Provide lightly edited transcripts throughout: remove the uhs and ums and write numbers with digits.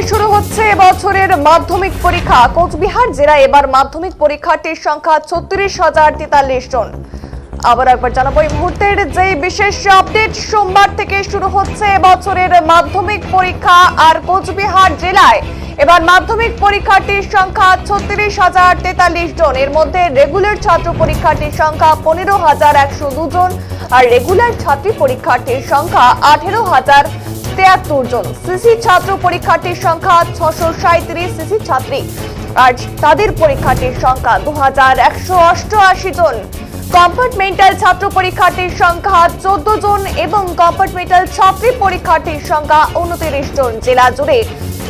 শুরু হচ্ছে এবছরের মাধ্যমিক পরীক্ষা। কোচবিহার জেলায় এবার মাধ্যমিক পরীক্ষার্থীর সংখ্যা ৩৬,০৪৩ জন। আবার একবার জানাবো এই মুহূর্তের যে বিশেষ আপডেট। সোমবার থেকে শুরু হচ্ছে এবছরের মাধ্যমিক পরীক্ষা, আর কোচবিহার জেলায় এবার মাধ্যমিক পরীক্ষার্থীর সংখ্যা ৩৬,০৪৩ জন। এর মধ্যে রেগুলার ছাত্র পরীক্ষার্থীর সংখ্যা ১৫,১০২ জন, আর রেগুলার ছাত্রী পরীক্ষার্থীর সংখ্যা ১৮,০৭৩ জন। সিসি ছাত্র পরীক্ষার্থীর সংখ্যা ৬৩৭ সিসি ছাত্রী, আর তাদের পরীক্ষার্থীর সংখ্যা ২,১৮৮ জন। কম্পার্টমেন্টাল ছাত্র পরীক্ষার্থীর সংখ্যা ১৪ জন এবং কম্পার্টমেন্টাল ছাত্রী পরীক্ষার্থীর সংখ্যা ২৯ জন। জেলা জুড়ে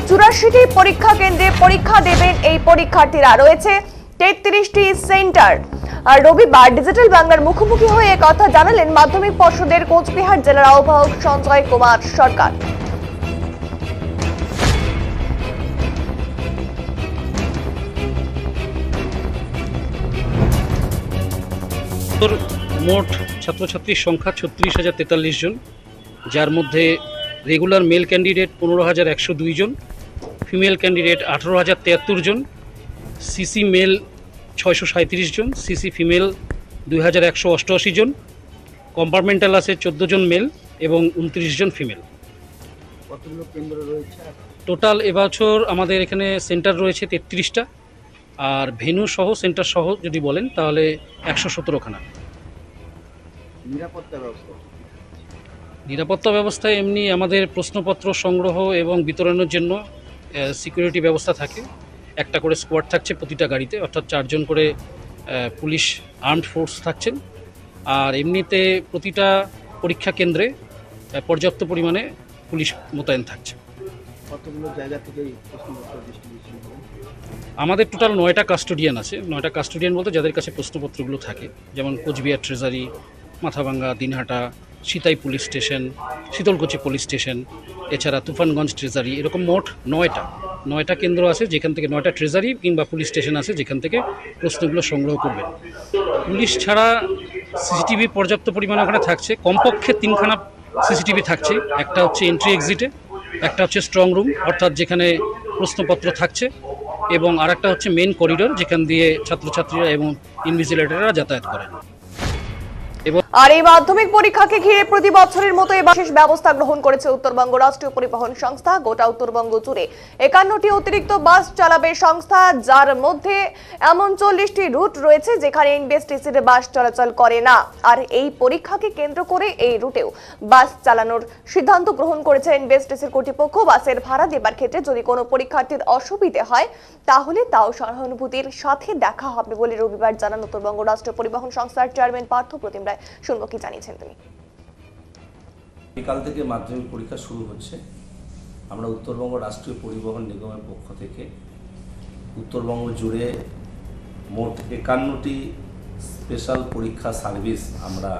৮৪টি পরীক্ষা কেন্দ্রে পরীক্ষা দেবেন এই পরীক্ষার্থীরা। রয়েছে ৩৩টি সেন্টার। আর রবিবার ডিজিটাল বাংলার মুখোমুখি হয়ে কথা জানালেন মাধ্যমিক পর্ষদের কোচবিহার জেলার আহ্বায়ক সঞ্জয় কুমার সরকার। মোট ছাত্রছাত্রীর সংখ্যা ৩৬,০৪৩ জন, যার মধ্যে রেগুলার মেল ক্যান্ডিডেট ১৫,১০২ জন, ফিমেল ক্যান্ডিডেট ১৮,০৭৩ জন, সিসি মেল ৬৩৭ জন, সিসি ফিমেল ২,১৮৮ জন, কম্পার্টমেন্টাল আছে ১৪ জন মেল এবং ২৯ জন ফিমেল। কতগুলো কেন্দ্র রয়েছে? টোটাল এবছর আমাদের এখানে সেন্টার রয়েছে ৩৩টা, আর ভেন্যু সহ সেন্টার সহ যদি বলেন তাহলে ১১৭খানা। নিরাপত্তা ব্যবস্থায় এমনি আমাদের প্রশ্নপত্র সংগ্রহ এবং বিতরণের জন্য সিকিউরিটি ব্যবস্থা থাকে। একটা করে স্কোয়াড থাকছে প্রতিটা গাড়িতে, অর্থাৎ 4 জন করে পুলিশ আর্মড ফোর্স থাকছেন। আর এমনিতে প্রতিটা পরীক্ষা কেন্দ্রে পর্যাপ্ত পরিমাণে পুলিশ মোতায়েন থাকছে। কতগুলো জায়গা থেকে প্রশ্নপত্র ডিস্ট্রিবিউশন হবে? আমাদের টোটাল 9টা কাস্টোডিয়ান আছে। 9টা কাস্টোডিয়ান বলতে যাদের কাছে প্রশ্নপত্রগুলো থাকে, যেমন Cooch Behar treasury, Mathabhanga, Dinhata, Sitai police station, Sitalkuchi police station, এছাড়া তুফানগঞ্জ ট্রেজারি, এরকম মোট 9টা কেন্দ্র আছে যেখান থেকে 9টা ট্রেজারি কিংবা পুলিশ স্টেশন আছে যেখান থেকে প্রশ্নগুলো সংগ্রহ করবেন। পুলিশ ছাড়া সিসিটিভি পর্যাপ্ত পরিমাণে ওখানে থাকছে। কমপক্ষে 3খানা সিসিটিভি থাকছে। একটা হচ্ছে এন্ট্রি এক্সিটে, একটা হচ্ছে স্ট্রং রুম অর্থাৎ যেখানে প্রশ্নপত্র থাকছে, এবং আরেকটা হচ্ছে মেন করিডোর যেখান দিয়ে ছাত্রছাত্রীরা এবং ইনভিজিলেটররা যাতায়াত করেন। আর এই মাধ্যমিক পরীক্ষাকে ঘিরে প্রতি বছরের মতো এবার বিশেষ ব্যবস্থা গ্রহণ করেছে উত্তরবঙ্গ রাষ্ট্রীয় পরিবহন সংস্থা। গোটা উত্তরবঙ্গ জুড়ে 51টি অতিরিক্ত বাস চালাবে সংস্থা, যার মধ্যে এমন 40টি রুট রয়েছে যেখানে এনবিএসটিসির বাস চলাচল করে না। আর এই পরীক্ষাকে কেন্দ্র করে এই রুটেও বাস চালানোর সিদ্ধান্ত গ্রহণ করেছে এনবিএসটিসির কর্তৃপক্ষ। বাসের ভাড়া দেবার ক্ষেত্রে যদি কোনো পরীক্ষার্থীর অসুবিধে হয় তাহলে তাও সহানুভূতির সাথে দেখা হবে বলে রবিবার জানান উত্তরবঙ্গ রাষ্ট্রীয় পরিবহন সংস্থার চেয়ারম্যান পার্থ প্রতিম রায়। শুনবো কি জানিয়েছেন তিনি। বিকাল থেকে মাধ্যমিক পরীক্ষা শুরু হচ্ছে। আমরা উত্তরবঙ্গ রাষ্ট্রীয় পরিবহন নিগমের পক্ষ থেকে উত্তরবঙ্গ জুড়ে মোট 51টি স্পেশাল পরীক্ষা সার্ভিস আমরা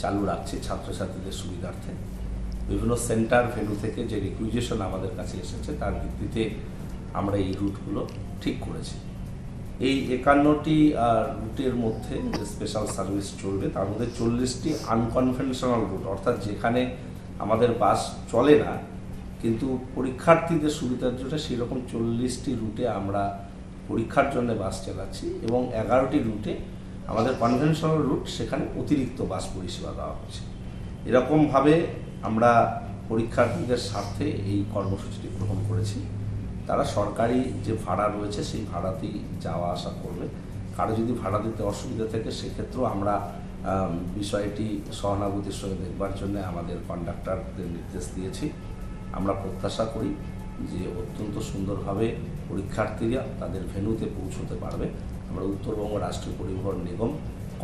চালু রাখছি ছাত্রছাত্রীদের সুবিধার্থে। বিভিন্ন সেন্টার ভেন্যু থেকে যে রিকুইজিশন আমাদের কাছে এসেছে তার ভিত্তিতে আমরা এই রুটগুলো ঠিক করেছি। এই 51টি রুটের মধ্যে যে স্পেশাল সার্ভিস চলবে তার মধ্যে 40টি আনকনভেনশনাল রুট, অর্থাৎ যেখানে আমাদের বাস চলে না কিন্তু পরীক্ষার্থীদের সুবিধার জন্য সেরকম 40টি রুটে আমরা পরীক্ষার জন্য বাস চালাচ্ছি, এবং 11টি রুটে আমাদের কনভেনশনাল রুট সেখানে অতিরিক্ত বাস পরিষেবা দেওয়া হচ্ছে। এরকমভাবে আমরা পরীক্ষার্থীদের স্বার্থে এই কর্মসূচিটি গ্রহণ করেছি। তারা সরকারি যে ভাড়া রয়েছে সেই ভাড়াতেই যাওয়া আসা করবে। কারো যদি ভাড়া দিতে অসুবিধা থাকে সেক্ষেত্রেও আমরা বিষয়টি সহানুভূতির সঙ্গে দেখবার জন্য আমাদের কন্ডাক্টরদের নির্দেশ দিয়েছি। আমরা প্রত্যাশা করি যে অত্যন্ত সুন্দরভাবে পরীক্ষার্থীরা তাদের ভেন্যুতে পৌঁছতে পারবে। আমরা উত্তরবঙ্গ রাষ্ট্রীয় পরিবহন নিগম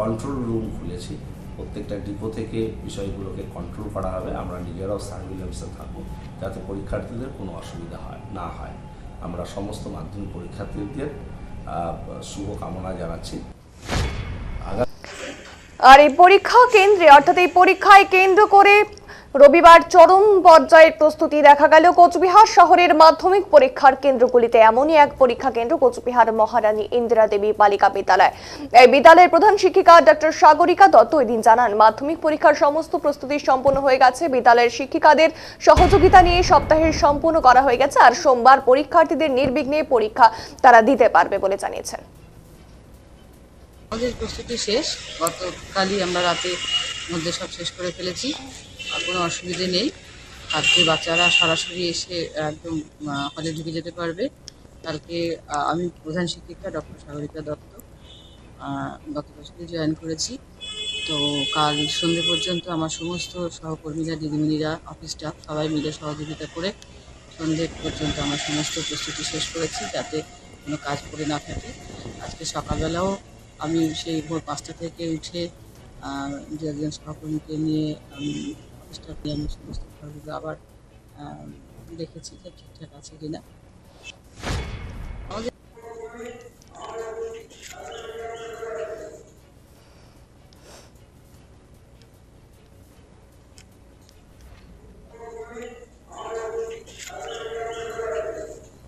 কন্ট্রোল রুম খুলেছি। প্রত্যেকটা ডিপো থেকে বিষয়গুলোকে কন্ট্রোল করা হবে। আমরা নিজেরাও সার্ভিলেন্সে থাকবো যাতে পরীক্ষার্থীদের কোনো অসুবিধা না হয়। আমরা সমস্ত মাধ্যমিক পরীক্ষার্থীদের শুভকামনা জানাচ্ছি। আর এই পরীক্ষা কেন্দ্রে অর্থাৎ এই পরীক্ষায় কেন্দ্র করে রবিবার চরম পর্যায়ের প্রস্তুতি দেখা গেল কোচবিহার শহরের মাধ্যমিক পরীক্ষার কেন্দ্রগুলিতে। এমনই এক পরীক্ষা কেন্দ্র কোচবিহার মহারানী ইন্দিরা দেবী বালিকা বিদ্যালয়। এই বিদ্যালয়ের প্রধান শিক্ষিকা ডক্টর সাগরিকা দত্ত এদিন জানান, মাধ্যমিক পরীক্ষার সমস্ত প্রস্তুতি সম্পন্ন হয়ে গেছে। বিদ্যালয়ের শিক্ষিকাদের সহযোগিতা নিয়ে সপ্তাহের সম্পূর্ণ করা হয়ে গেছে, আর সোমবার পরীক্ষার্থীদের নির্বিঘ্নে পরীক্ষা তারা দিতে পারবে বলে জানিয়েছেন। আমাদের প্রস্তুতি শেষ, গতকালই আমরা রাতের মধ্যে সব শেষ করে ফেলেছি, আর কোনো অসুবিধে নেই। আজকে বাচ্চারা সরাসরি এসে একদম হলে ঢুকে যেতে পারবে। কালকে আমি প্রধান শিক্ষিকা ডক্টর সাগরিকা দত্ত গত বছরই জয়েন করেছি। তো কাল সন্ধ্যে পর্যন্ত আমার সমস্ত সহকর্মীরা, দিদিমণিরা, অফিস স্টাফ সবাই মিলে সহযোগিতা করে সন্ধ্যে পর্যন্ত আমার সমস্ত প্রস্তুতি শেষ করেছি, যাতে কোনো কাজ পড়ে না থাকে। আজকে সকালবেলাও আমি সেই ভোর 5টা থেকে উঠে দু একজন সহকর্মীকে নিয়ে আমি অফিসটা নিয়ে আমি সমস্ত ঘরগুলো আবার দেখেছি যে ঠিকঠাক আছে কিনা।